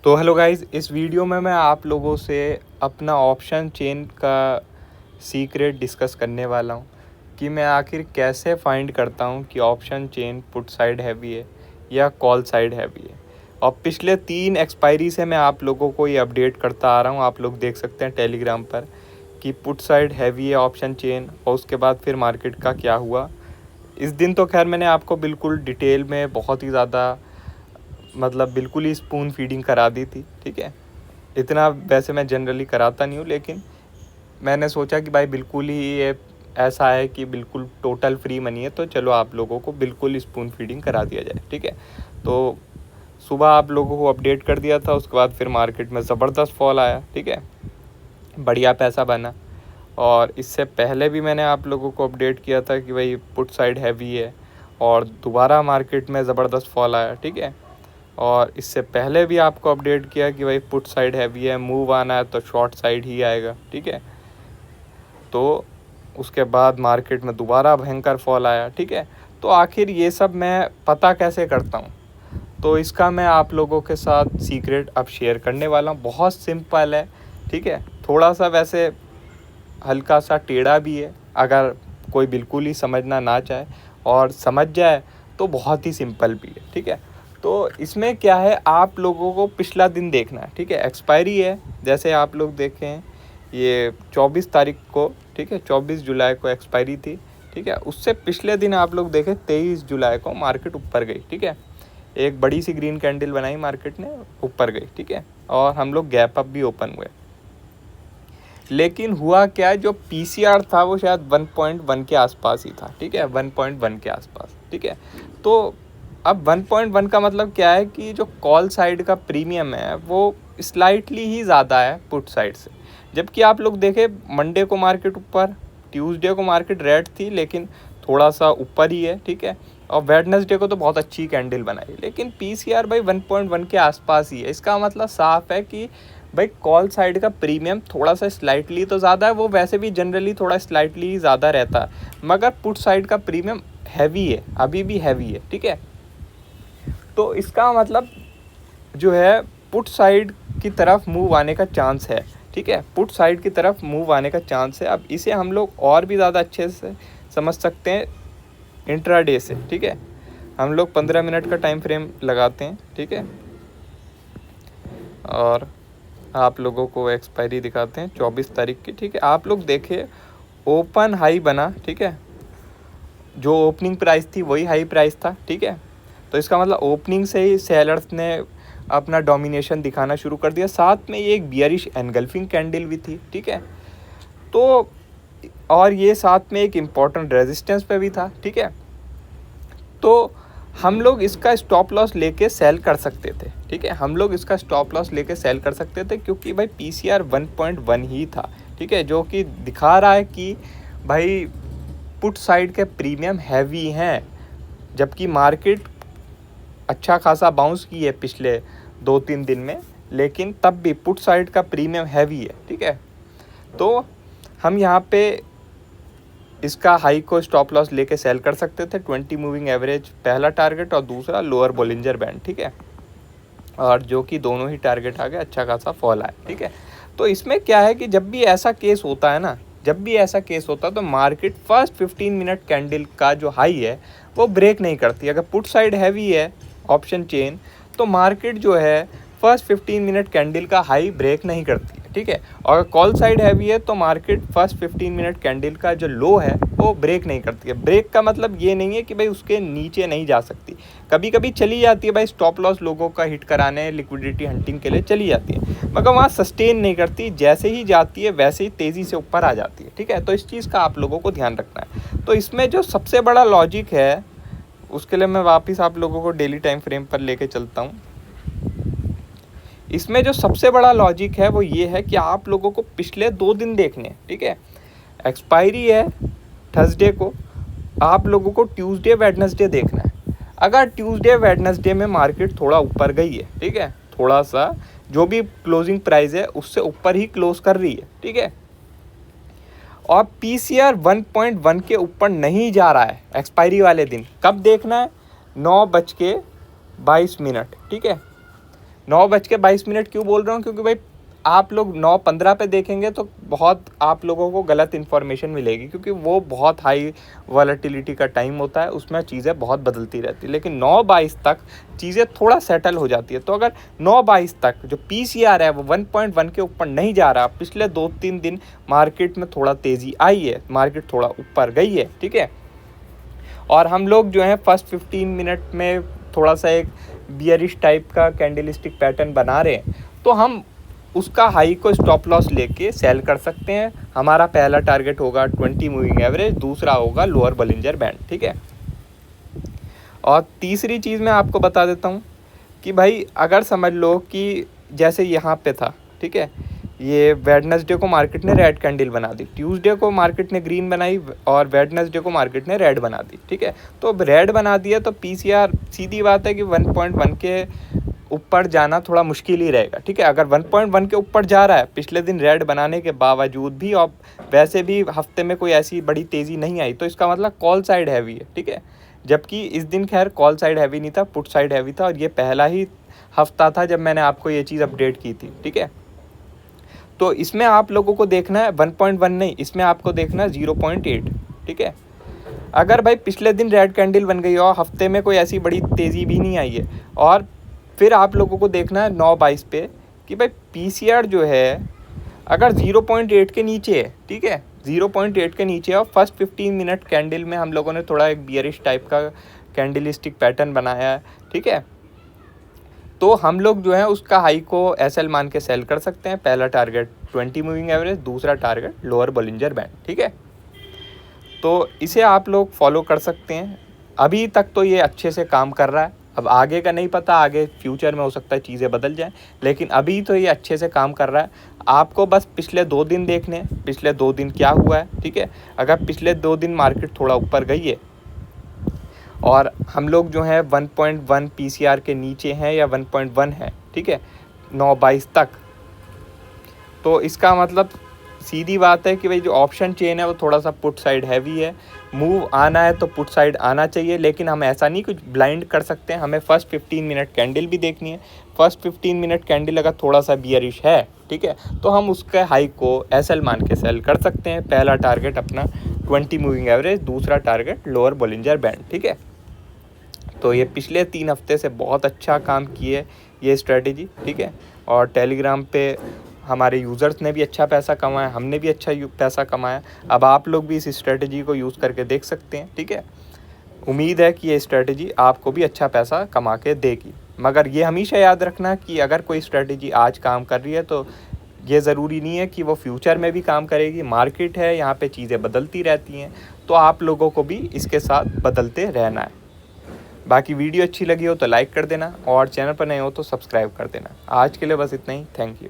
तो hello guys, इस video में मैं आप लोगों से अपना ऑप्शन चेन का सीक्रेट डिस्कस करने वाला हूँ कि मैं आखिर कैसे फाइंड करता हूँ कि option chain put side heavy है या कॉल साइड हैवी है। और पिछले 3 एक्सपायरी से मैं आप लोगों को ये अपडेट करता आ रहा हूँ। आप लोग देख सकते हैं टेलीग्राम पर कि पुट साइड हैवी है ऑप्शन चेन, और उसके बाद फिर मार्केट का क्या हुआ। इस दिन तो खैर मैंने आपको बिल्कुल डिटेल में बहुत ही ज़्यादा बिल्कुल ही स्पून फीडिंग करा दी थी, ठीक है। इतना वैसे मैं जनरली कराता नहीं हूँ, लेकिन मैंने सोचा कि भाई बिल्कुल ही ये ऐसा है कि बिल्कुल टोटल फ्री मनी है, तो चलो आप लोगों को बिल्कुल स्पून फीडिंग करा दिया जाए, ठीक है। तो सुबह आप लोगों को अपडेट कर दिया था, उसके बाद फिर मार्केट में ज़बरदस्त फॉल आया, ठीक है, बढ़िया पैसा बना। और इससे पहले भी मैंने आप लोगों को अपडेट किया था कि भाई पुट साइड हैवी है, और दोबारा मार्केट में ज़बरदस्त फॉल आया, ठीक है। और इससे पहले भी आपको अपडेट किया कि भाई पुट साइड हैवी है, मूव आना है तो शॉर्ट साइड ही आएगा, ठीक है। तो उसके बाद मार्केट में दोबारा भयंकर फॉल आया, ठीक है। तो आखिर ये सब मैं पता कैसे करता हूँ, तो इसका मैं आप लोगों के साथ सीक्रेट अब शेयर करने वाला हूँ। बहुत सिंपल है, ठीक है। थोड़ा सा वैसे हल्का सा टेढ़ा भी है, अगर कोई बिल्कुल ही समझना ना चाहे, और समझ जाए तो बहुत ही सिंपल भी है, ठीक है। तो इसमें क्या है, आप लोगों को पिछला दिन देखना है, ठीक है। एक्सपायरी है, जैसे आप लोग देखें ये 24 तारीख को, ठीक है, 24 जुलाई को एक्सपायरी थी, ठीक है। उससे पिछले दिन आप लोग देखें 23 जुलाई को मार्केट ऊपर गई, ठीक है। एक बड़ी सी ग्रीन कैंडल बनाई मार्केट ने, ऊपर गई, ठीक है। और हम लोग गैप अप भी ओपन हुए। लेकिन हुआ क्या, जो पीसीआर था वो शायद 1.1 के आसपास ही था, ठीक है, 1.1 के आसपास, ठीक है। तो अब 1.1 का मतलब क्या है कि जो कॉल साइड का प्रीमियम है वो स्लाइटली ही ज़्यादा है पुट साइड से। जबकि आप लोग देखें मंडे को मार्केट ऊपर, ट्यूसडे को मार्केट रेड थी लेकिन थोड़ा सा ऊपर ही है, ठीक है। और वेडनेसडे को तो बहुत अच्छी कैंडल बनाई, लेकिन पीसीआर भाई 1.1 के आसपास ही है। इसका मतलब साफ है कि भाई कॉल साइड का प्रीमियम थोड़ा सा स्लाइटली तो ज़्यादा है, वो वैसे भी जनरली थोड़ा स्लाइटली ज़्यादा रहता है, मगर पुट साइड का प्रीमियम हैवी है, अभी भी हैवी है, ठीक है। तो इसका मतलब जो है पुट साइड की तरफ मूव आने का चांस है, ठीक है, पुट साइड की तरफ मूव आने का चांस है। अब इसे हम लोग और भी ज़्यादा अच्छे से समझ सकते हैं इंट्राडे से, ठीक है। हम लोग 15 मिनट का टाइम फ्रेम लगाते हैं, ठीक है, और आप लोगों को एक्सपायरी दिखाते हैं 24 तारीख की, ठीक है। आप लोग देखिए ओपन हाई बना, ठीक है, जो ओपनिंग प्राइस थी वही हाई प्राइस था, ठीक है। तो इसका मतलब ओपनिंग से ही सेलर्स ने अपना डोमिनेशन दिखाना शुरू कर दिया। साथ में ये एक बियरिश एनगल्फिंग कैंडल भी थी, ठीक है। तो और ये साथ में एक इम्पॉर्टेंट रेजिस्टेंस पे भी था, ठीक है। तो हम लोग इसका स्टॉप लॉस लेके सेल कर सकते थे, ठीक है, हम लोग इसका स्टॉप लॉस लेके सेल कर सकते थे, क्योंकि भाई पीसीआर 1.1 ही था, ठीक है, जो कि दिखा रहा है कि भाई पुट साइड के प्रीमियम हैवी हैं। जबकि मार्केट अच्छा खासा बाउंस की है पिछले 2-3 दिन में, लेकिन तब भी पुट साइड का प्रीमियम हैवी है, ठीक है। तो हम यहाँ पे इसका हाई को स्टॉप लॉस लेके सेल कर सकते थे। 20 मूविंग एवरेज पहला टारगेट, और दूसरा लोअर बोलिंजर बैंड, ठीक है, और जो कि दोनों ही टारगेट आ गए, अच्छा खासा फॉल आया, ठीक है। तो इसमें क्या है कि जब भी ऐसा केस होता है ना, जब भी ऐसा केस होता है तो मार्केट फर्स्ट 15 मिनट कैंडल का जो हाई है वो ब्रेक नहीं करती। अगर पुट साइड हैवी है ऑप्शन चेन, तो मार्केट जो है फर्स्ट 15 मिनट कैंडल का हाई ब्रेक नहीं करती है, ठीक है। और कॉल साइड हैवी है तो मार्केट फर्स्ट 15 मिनट कैंडल का जो लो है वो ब्रेक नहीं करती है। ब्रेक का मतलब ये नहीं है कि भाई उसके नीचे नहीं जा सकती, कभी कभी चली जाती है भाई, स्टॉप लॉस लोगों का हिट कराने, लिक्विडिटी हंटिंग के लिए चली जाती है, मगर वहाँ सस्टेन नहीं करती। जैसे ही जाती है वैसे ही तेज़ी से ऊपर आ जाती है, ठीक है। तो इस चीज़ का आप लोगों को ध्यान रखना है। तो इसमें जो सबसे बड़ा लॉजिक है, उसके लिए मैं वापस आप लोगों को डेली टाइम फ्रेम पर लेके चलता हूँ। इसमें जो सबसे बड़ा लॉजिक है वो ये है कि आप लोगों को पिछले 2 दिन देखने, ठीक है। एक्सपायरी है थर्सडे को, आप लोगों को ट्यूसडे वेडनेसडे देखना है। अगर ट्यूसडे वेडनेसडे में मार्केट थोड़ा ऊपर गई है, ठीक है, थोड़ा सा जो भी क्लोजिंग प्राइस है उससे ऊपर ही क्लोज कर रही है, ठीक है, और पीसीआर 1.1 के ऊपर नहीं जा रहा है एक्सपायरी वाले दिन, कब देखना है, 9:22, ठीक है। 9:22 क्यों बोल रहा हूँ, क्योंकि भाई आप लोग 9:15 पे देखेंगे तो बहुत आप लोगों को गलत इन्फॉर्मेशन मिलेगी, क्योंकि वो बहुत हाई वॉलेटिलिटी का टाइम होता है, उसमें चीज़ें बहुत बदलती रहती है। लेकिन 9:22 तक चीज़ें थोड़ा सेटल हो जाती है। तो अगर 9:22 तक जो पीसीआर है वो 1.1 के ऊपर नहीं जा रहा, पिछले 2-3 दिन मार्केट में थोड़ा तेज़ी आई है, मार्केट थोड़ा ऊपर गई है, ठीक है, और हम लोग जो है फर्स्ट 15 मिनट में थोड़ा सा एक बियरिश टाइप का कैंडलस्टिक पैटर्न बना रहे हैं, तो हम उसका हाई को स्टॉप लॉस लेके सेल कर सकते हैं। हमारा पहला टारगेट होगा 20 मूविंग एवरेज, दूसरा होगा लोअर बॉलिंजर बैंड, ठीक है। और तीसरी चीज़ मैं आपको बता देता हूँ कि भाई अगर समझ लो कि जैसे यहाँ पे था, ठीक है, ये वेडनेसडे को मार्केट ने रेड कैंडल बना दी, ट्यूसडे को मार्केट ने ग्रीन बनाई और वेडनेसडे को मार्केट ने रेड बना दी, ठीक है। तो अब रेड बना दिया तो पीसीआर सीधी बात है कि 1.1 के ऊपर जाना थोड़ा मुश्किल ही रहेगा, ठीक है। अगर 1.1 के ऊपर जा रहा है पिछले दिन रेड बनाने के बावजूद भी, और वैसे भी हफ्ते में कोई ऐसी बड़ी तेज़ी नहीं आई, तो इसका मतलब कॉल साइड हैवी है, ठीक है। जबकि इस दिन खैर कॉल साइड हैवी नहीं था, पुट साइड हैवी था, और ये पहला ही हफ्ता था जब मैंने आपको ये चीज़ अपडेट की थी, ठीक है। तो इसमें आप लोगों को देखना है 1.1 नहीं, इसमें आपको देखना है 0.8, ठीक है। अगर भाई पिछले दिन रेड कैंडल बन गई और हफ्ते में कोई ऐसी बड़ी तेज़ी भी नहीं आई है, और फिर आप लोगों को देखना है 9:22 पे कि भाई पीसीआर जो है अगर 0.8 के नीचे है, ठीक है, 0.8 के नीचे, और फर्स्ट 15 मिनट कैंडल में हम लोगों ने थोड़ा एक बियरिश टाइप का कैंडलिस्टिक पैटर्न बनाया है, ठीक है, तो हम लोग जो है उसका हाई को एसएल मान के सेल कर सकते हैं। पहला टारगेट 20 मूविंग एवरेज, दूसरा टारगेट लोअर बॉलिंजर बैंड, ठीक है। तो इसे आप लोग फॉलो कर सकते हैं। अभी तक तो ये अच्छे से काम कर रहा है, अब आगे का नहीं पता, आगे फ्यूचर में हो सकता है चीज़ें बदल जाएं, लेकिन अभी तो ये अच्छे से काम कर रहा है। आपको बस पिछले 2 दिन देखने हैं, पिछले 2 दिन क्या हुआ है, ठीक है। अगर पिछले 2 दिन मार्केट थोड़ा ऊपर गई है और हम लोग जो है 1.1 पीसीआर के नीचे हैं या 1.1 है, ठीक है, 9:22 तक, तो इसका मतलब सीधी बात है कि भाई जो ऑप्शन चेन है वो थोड़ा सा पुट साइड हैवी है। मूव आना है तो पुट साइड आना चाहिए, लेकिन हम ऐसा नहीं कुछ ब्लाइंड कर सकते हैं, हमें फर्स्ट 15 मिनट कैंडल भी देखनी है। फर्स्ट 15 मिनट कैंडल अगर थोड़ा सा बियरिश है, ठीक है, तो हम उसके हाई को एसएल मान के सेल कर सकते हैं। पहला टारगेट अपना 20 मूविंग एवरेज, दूसरा टारगेट लोअर बॉलिंजर बैंड, ठीक है। तो ये पिछले 3 हफ्ते से बहुत अच्छा काम किए ये स्ट्रेटेजी, ठीक है। और टेलीग्राम पे हमारे यूज़र्स ने भी अच्छा पैसा कमाया, हमने भी अच्छा पैसा कमाया। अब आप लोग भी इस स्ट्रेटेजी को यूज़ करके देख सकते हैं, ठीक है। उम्मीद है कि ये स्ट्रेटेजी आपको भी अच्छा पैसा कमा के देगी। मगर ये हमेशा याद रखना कि अगर कोई स्ट्रेटेजी आज काम कर रही है तो ये ज़रूरी नहीं है कि वो फ्यूचर में भी काम करेगी। मार्केट है, यहाँ पे चीज़ें बदलती रहती हैं, तो आप लोगों को भी इसके साथ बदलते रहना है। बाकी वीडियो अच्छी लगी हो तो लाइक कर देना, और चैनल पर नए हो तो सब्सक्राइब कर देना। आज के लिए बस इतना ही, थैंक यू।